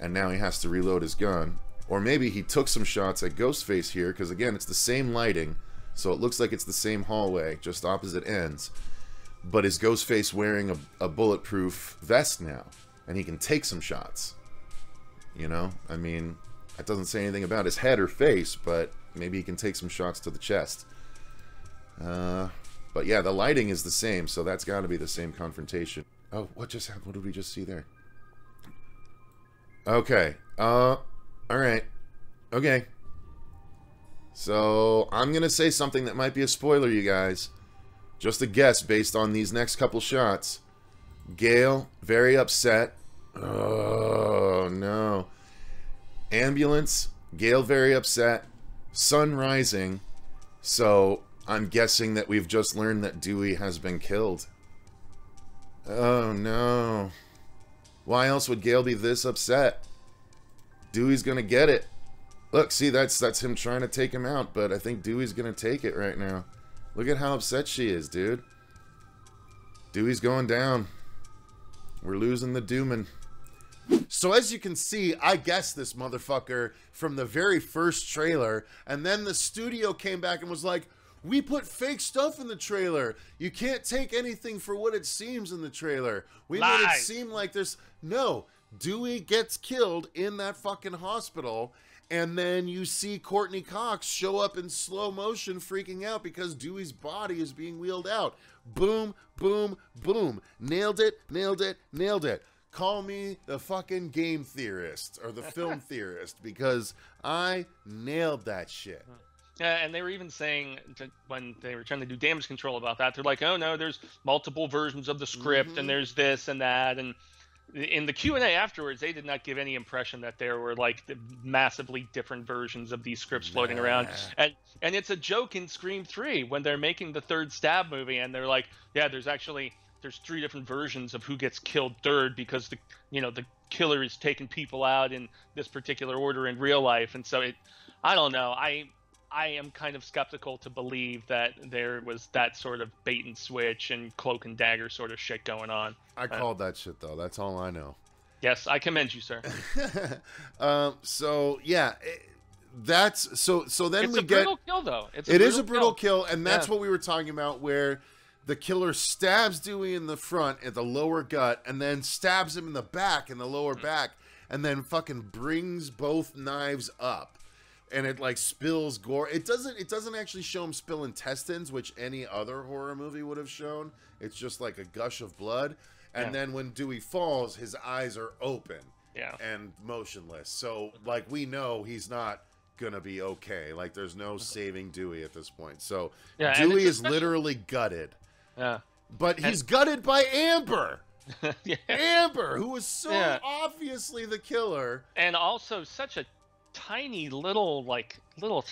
and now he has to reload his gun. Or maybe he took some shots at Ghostface here, because again, it's the same lighting. So it looks like it's the same hallway, just opposite ends. but is Ghostface wearing a bulletproof vest now? And he can take some shots. You know? I mean, it doesn't say anything about his head or face, but maybe he can take some shots to the chest. But yeah, the lighting is the same, so that's got to be the same confrontation. Oh, what just happened? What did we just see there? Okay. Alright. Okay. So, I'm going to say something that might be a spoiler, you guys. Just a guess based on these next couple shots. Gale, very upset. Oh, no. Ambulance, Gale very upset. Sun rising. So, I'm guessing that we've just learned that Dewey has been killed. Oh, no. Why else would Gale be this upset? Dewey's gonna get it. Look, see, that's him trying to take him out, but I think Dewey's gonna take it right now. Look at how upset she is, dude. Dewey's going down. We're losing the Dewman. So as you can see, I guessed this motherfucker from the very first trailer, and then the studio came back and was like, we put fake stuff in the trailer. You can't take anything for what it seems in the trailer. We made it seem like there's... No, Dewey gets killed in that fucking hospital, and then you see Courtney Cox show up in slow motion freaking out because Dewey's body is being wheeled out. Boom, boom, boom. Nailed it, nailed it, nailed it. Call me the fucking game theorist or the film theorist because I nailed that shit. Yeah, and they were even saying when they were trying to do damage control about that, they're like, oh no, there's multiple versions of the script and there's this and that. And in the Q&A afterwards, they did not give any impression that there were like the massively different versions of these scripts floating around. And it's a joke in Scream 3 when they're making the third stab movie and they're like, yeah, there's 3 different versions of who gets killed third because the killer is taking people out in this particular order in real life. And so I don't know. I am kind of skeptical to believe that there was that sort of bait and switch and cloak and dagger sort of shit going on. I called that shit though. That's all I know. Yes, I commend you, sir. So yeah, that's so. Then it's we a brutal kill though. It is a brutal kill, and that's what we were talking about, where the killer stabs Dewey in the front at the lower gut, and then stabs him in the back in the lower back, and then fucking brings both knives up. And it like spills gore. It doesn't actually show him spill intestines, which any other horror movie would have shown. It's just like a gush of blood. And then when Dewey falls, his eyes are open and motionless. So like we know he's not gonna be okay. Like there's no saving Dewey at this point. So Dewey is literally gutted. Yeah. But he's gutted by Amber. Amber, who was so obviously the killer. And also such a tiny little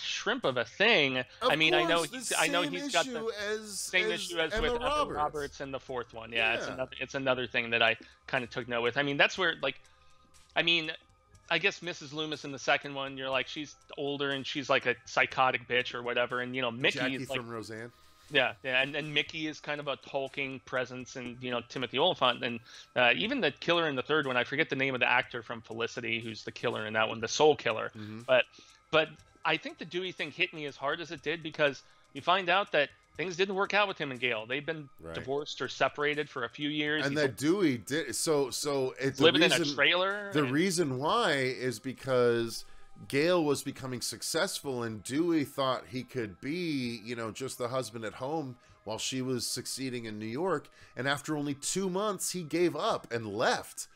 shrimp of a thing. I mean, I know he's got the same issue as with Emma Roberts in the fourth one. It's another thing that I kind of took note with. I mean, that's where I guess Mrs. Loomis in the second one, you're like, she's older and she's like a psychotic bitch or whatever, and Mickey Jackie is like, from Roseanne. Yeah, and Mickey is kind of a hulking presence, and Timothy Olyphant, and even the killer in the third one, I forget the name of the actor from Felicity, who's the killer in that one, the soul killer. But I think the Dewey thing hit me as hard as it did because you find out that things didn't work out with him and Gale. They've been divorced or separated for a few years. And that Dewey did so it's living in a trailer. The reason why is because Gale was becoming successful and Dewey thought he could be, just the husband at home while she was succeeding in New York. And after only 2 months, he gave up and left.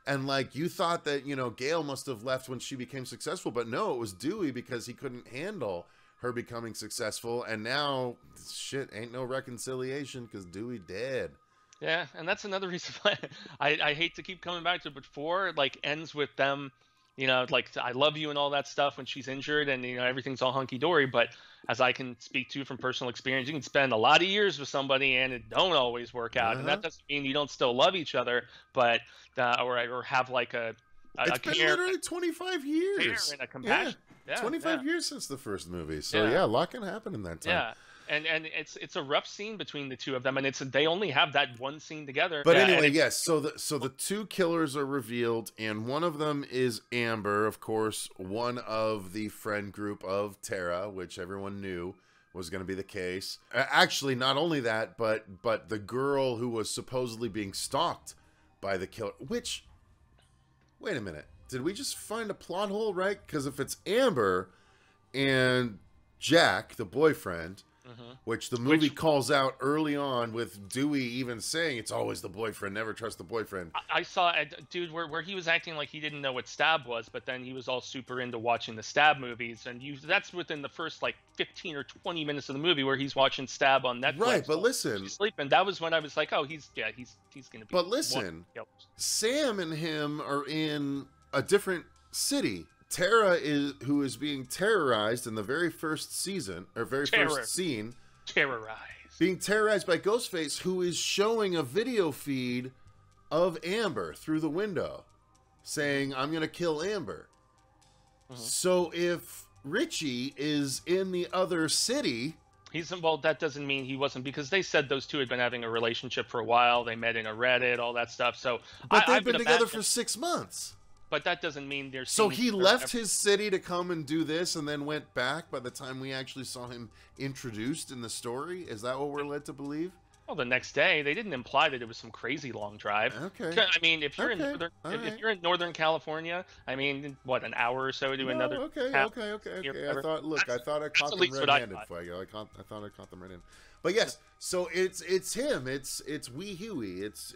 And like, you thought that, Gale must have left when she became successful, but no, it was Dewey because he couldn't handle her becoming successful. And now shit, ain't no reconciliation because Dewey dead. Yeah. And that's another reason why I hate to keep coming back to it, but 4 ends with them, I love you and all that stuff when she's injured and, everything's all hunky-dory. But as I can speak to from personal experience, you can spend a lot of years with somebody and it don't always work out. And that doesn't mean you don't still love each other, but or have like it's been literally 25 years. And a compassion. Yeah, 25 years since the first movie. So a lot can happen in that time. Yeah. And it's a rough scene between the two of them, and they only have that one scene together. But anyway, yes. So the 2 killers are revealed, and one of them is Amber, of course, one of the friend group of Tara, which everyone knew was going to be the case. Actually, not only that, but the girl who was supposedly being stalked by the killer, which, wait a minute, did we just find a plot hole, right? Because if it's Amber and Jack, the boyfriend, which the movie calls out early on with Dewey even saying it's always the boyfriend, never trust the boyfriend. I saw a dude where he was acting like he didn't know what Stab was, but then he was all super into watching the Stab movies, and that's within the first like 15 or 20 minutes of the movie where he's watching Stab on Netflix. Right, but listen, he's sleeping. That was when I was like, oh, he's gonna be. But listen, Sam and him are in a different city. Tara who is being terrorized in the very first season, or first scene. Being terrorized by Ghostface, who is showing a video feed of Amber through the window, saying, I'm going to kill Amber. So if Richie is in the other city... Well, that doesn't mean he wasn't, because they said those two had been having a relationship for a while. They met in a Reddit, all that stuff. So, but they've been together for 6 months. But that doesn't mean there's... So he left his city to come and do this and then went back by the time we actually saw him introduced in the story? Is that what we're led to believe? Well, the next day, they didn't imply that it was some crazy long drive. Okay. I mean, if you're if you're in Northern California, I mean, what, an hour or so to another... Okay. I thought I caught them red-handed, Fuego. I thought I caught them right in. But yes, so it's him. It's Wee Huey. It's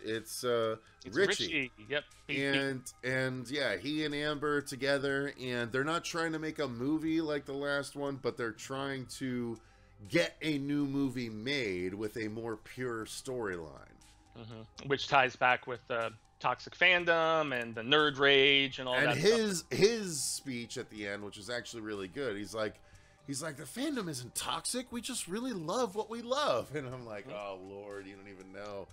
Richie. Yep. And yeah, he and Amber together, and they're not trying to make a movie like the last one, but they're trying to get a new movie made with a more pure storyline. Which ties back with the toxic fandom and the nerd rage and all that. And his speech at the end, which is actually really good. He's like, the fandom isn't toxic. We just really love what we love. And I'm like, oh, Lord, you don't even know.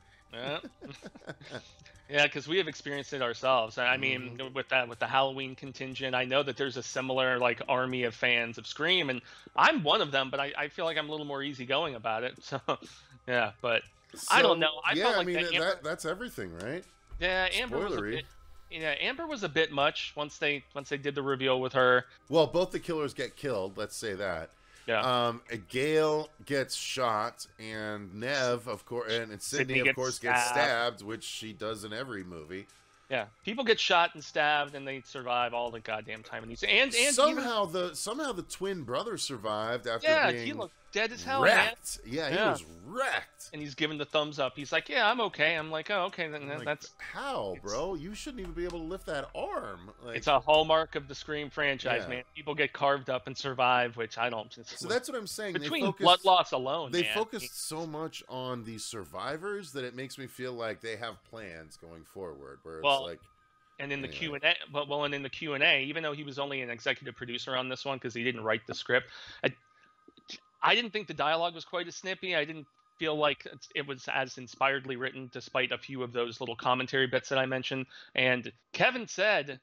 Yeah, because we have experienced it ourselves. I mean, with the Halloween contingent, I know that there's a similar like army of fans of Scream, and I'm one of them. But I feel like I'm a little more easygoing about it. So, yeah, but I don't know. I felt like that's everything, right? Yeah, Amber was a bit. Yeah, Amber was a bit much once they did the reveal with her. Well, both the killers get killed. Let's say that. Yeah. Gail gets shot, and Nev, of course, and Sydney, of course, gets stabbed, which she does in every movie. Yeah, people get shot and stabbed, and they survive all the goddamn time in these. And somehow the twin brother survived after being he looked dead as hell, wrecked. Man. Yeah, he was wrecked. And he's giving the thumbs up. He's like, "Yeah, I'm okay." I'm like, "Oh, okay." Then that's how, bro. You shouldn't even be able to lift that arm. Like, it's a hallmark of the Scream franchise, man. People get carved up and survive, which I don't. So that's what I'm saying. Between blood loss alone, they focused so much on the survivors that it makes me feel like they have plans going forward. Where it's like. And in the Q&A, and in the Q&A, even though he was only an executive producer on this one because he didn't write the script, I didn't think the dialogue was quite as snippy. I didn't feel like it was as inspiredly written, despite a few of those little commentary bits that I mentioned. And Kevin said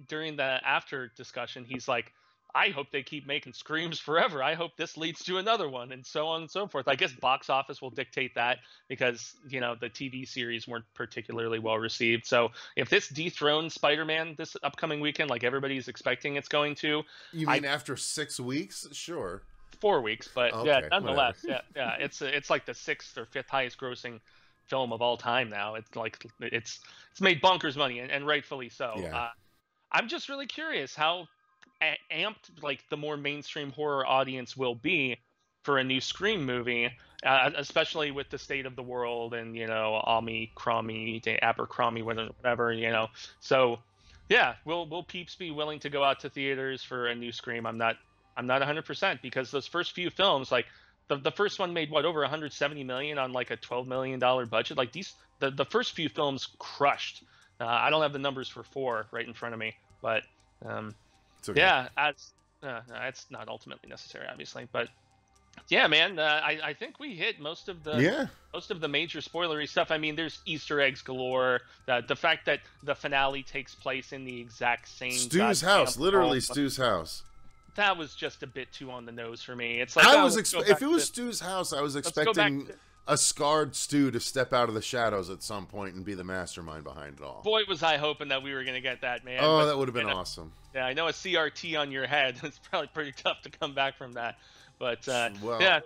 during the after discussion, he's like, I hope they keep making Screams forever. I hope this leads to another one, and so on and so forth. I guess box office will dictate that because, the TV series weren't particularly well received. So if this dethrones Spider-Man this upcoming weekend, like everybody's expecting it's going to. You mean after 6 weeks? Sure. 4 weeks, but okay, nonetheless, yeah. It's like the 6th or 5th highest grossing film of all time now. It's like it's made bonkers money, and rightfully so. Yeah. I'm just really curious how amped like the more mainstream horror audience will be for a new Scream movie, especially with the state of the world and Omicron, Abercrombie, whatever. So yeah, will peeps be willing to go out to theaters for a new Scream? I'm not 100%, because those first few films, like the first one made over 170 million on like a $12 million budget. Like the first few films crushed. I don't have the numbers for 4 right in front of me, but okay. Yeah, it's not ultimately necessary, obviously, but yeah, man, I think we hit most of the major spoilery stuff. I mean, there's Easter eggs galore. The fact that the finale takes place in the exact same Stu's house, literally Stu's house. That was just a bit too on the nose for me. It's like if it was Stu's house, I was expecting a scarred Stu to step out of the shadows at some point and be the mastermind behind it all. Boy, was I hoping that we were going to get that, man. Oh, that would have been awesome. Yeah, I know a CRT on your head. It's probably pretty tough to come back from that. But Well, yeah.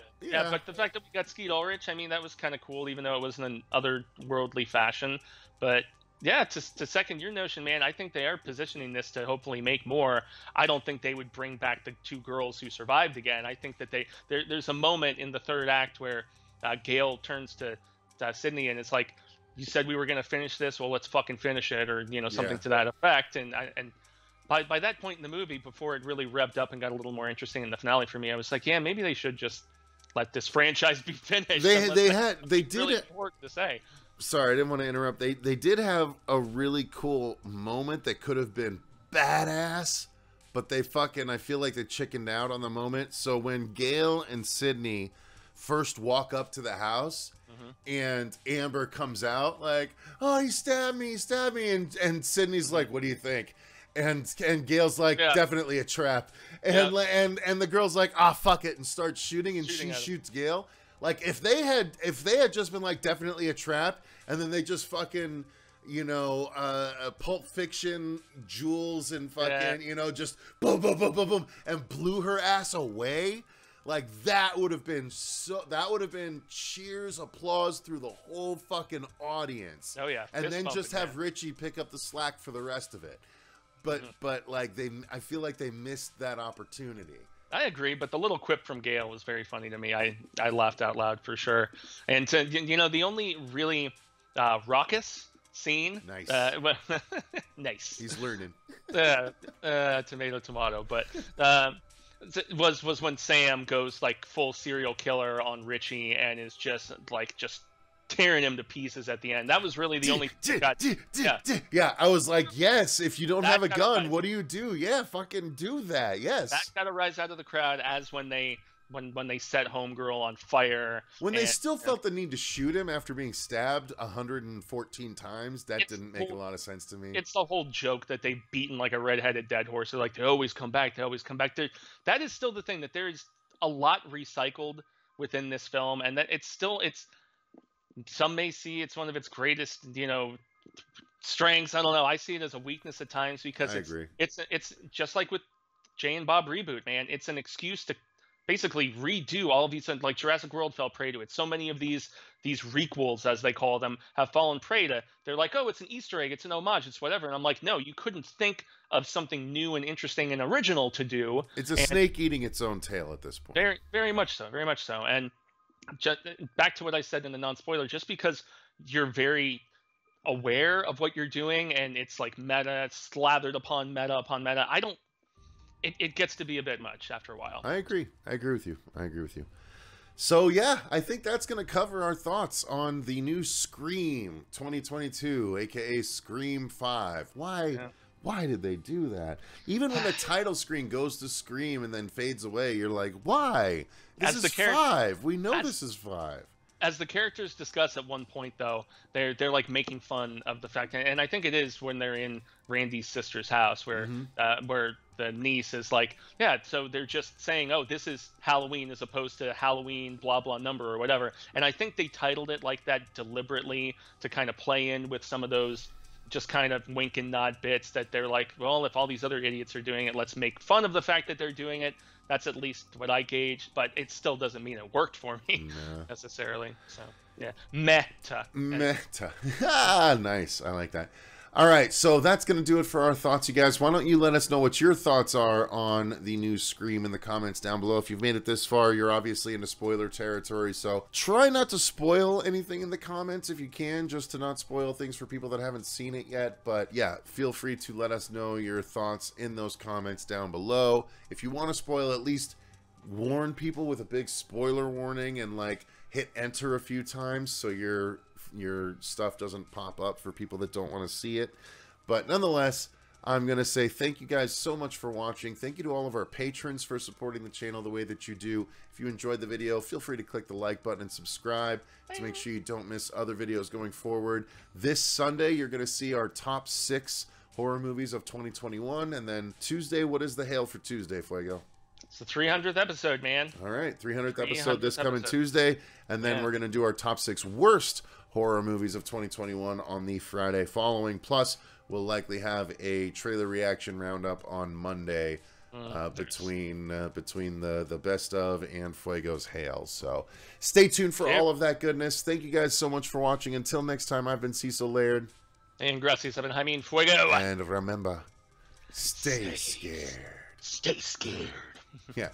But the fact that we got Skeet Ulrich, I mean, that was kind of cool, even though it was in an otherworldly fashion. But yeah, to second your notion, man, I think they are positioning this to hopefully make more. I don't think they would bring back the two girls who survived again. I think that there's a moment in the third act where Gale turns to Sydney and it's like, you said we were going to finish this, well, let's fucking finish it, or something to that effect. And by that point in the movie, before it really revved up and got a little more interesting in the finale for me, I was like, yeah, maybe they should just let this franchise be finished. They did really it. important to say. Sorry, I didn't want to interrupt. They did have a really cool moment that could have been badass, but I feel like they chickened out on the moment. So when Gale and Sydney first walk up to the house, and Amber comes out like, oh, he stabbed me, and Sydney's like, what do you think? And Gale's like, definitely a trap. And the girl's like, ah, fuck it, and starts shooting, and she shoots Gale. Like, if they had just been like, definitely a trap, and then they just fucking, Pulp Fiction, Jules, and fucking, just boom, boom, boom, boom, boom, and blew her ass away, like, that would have been cheers, applause through the whole fucking audience. Oh, yeah. And then just have Richie pick up the slack for the rest of it. But like, I feel like they missed that opportunity. I agree, but the little quip from Gale was very funny to me. I laughed out loud for sure. And the only really raucous scene. Nice. Nice. He's learning. Tomato. But was when Sam goes like full serial killer on Richie and is just tearing him to pieces at the end. That was really the only yeah, I was like, yes, if you don't have a gun, what do you do? Yeah, fucking do that. Yes. That got to rise out of the crowd as when they set Homegirl on fire. When they still felt the need to shoot him after being stabbed 114 times, that didn't make a lot of sense to me. It's the whole joke that they've beaten like a redheaded dead horse. They're like, they always come back. That is still the thing, that there is a lot recycled within this film, and that it's some may see it's one of its greatest, strengths. I don't know. I see it as a weakness at times because it's just like with Jay and Bob Reboot, man. It's an excuse to basically redo all of these, like Jurassic World fell prey to it. So many of these requels, as they call them, have fallen prey to. They're like, oh, it's an Easter egg, it's an homage, it's whatever. And I'm like, no, you couldn't think of something new and interesting and original to do. It's a snake eating its own tail at this point. Very, very much so. Very much so. And just back to what I said in the non-spoiler, just because you're very aware of what you're doing and it's like meta, slathered upon meta, it gets to be a bit much after a while. I agree with you. So yeah, I think that's going to cover our thoughts on the new Scream 2022, aka Scream 5. Why did they do that? Even when the title screen goes to Scream and then fades away, you're like, why? This is 5. We know this is 5. As the characters discuss at one point, though, they're like making fun of the fact, and I think it is when they're in Randy's sister's house, where the niece is like, yeah, so they're just saying, oh, this is Halloween as opposed to Halloween blah blah number or whatever. And I think they titled it like that deliberately to kind of play in with some of those just kind of wink and nod bits that they're like, well, if all these other idiots are doing it, let's make fun of the fact that they're doing it. That's at least what I gauge, but it still doesn't mean it worked for me necessarily. So yeah, meta. Nice. I like that. All right, so that's going to do it for our thoughts, you guys. Why don't you let us know what your thoughts are on the new Scream in the comments down below. If you've made it this far, you're obviously into spoiler territory, so try not to spoil anything in the comments if you can, just to not spoil things for people that haven't seen it yet. But yeah, feel free to let us know your thoughts in those comments down below. If you want to spoil, at least warn people with a big spoiler warning and like hit enter a few times so your stuff doesn't pop up for people that don't want to see it. But nonetheless, I'm going to say thank you guys so much for watching. Thank you to all of our patrons for supporting the channel the way that you do. If you enjoyed the video, feel free to click the like button and subscribe to make sure you don't miss other videos going forward. This Sunday, you're going to see our top 6 horror movies of 2021. And then Tuesday, what is the hail for Tuesday, Fuego? It's the 300th episode, man. All right, 300th episode this coming Tuesday. And then we're going to do our top 6 worst horror movies of 2021 on the Friday following. Plus, we'll likely have a trailer reaction roundup on Monday between the best of and Fuego's hail. So stay tuned for all of that goodness. Thank you guys so much for watching. Until next time, I've been Cecil Laird. And gracias, I've been Jaime and Fuego. And remember, stay scared. Stay scared. Yeah.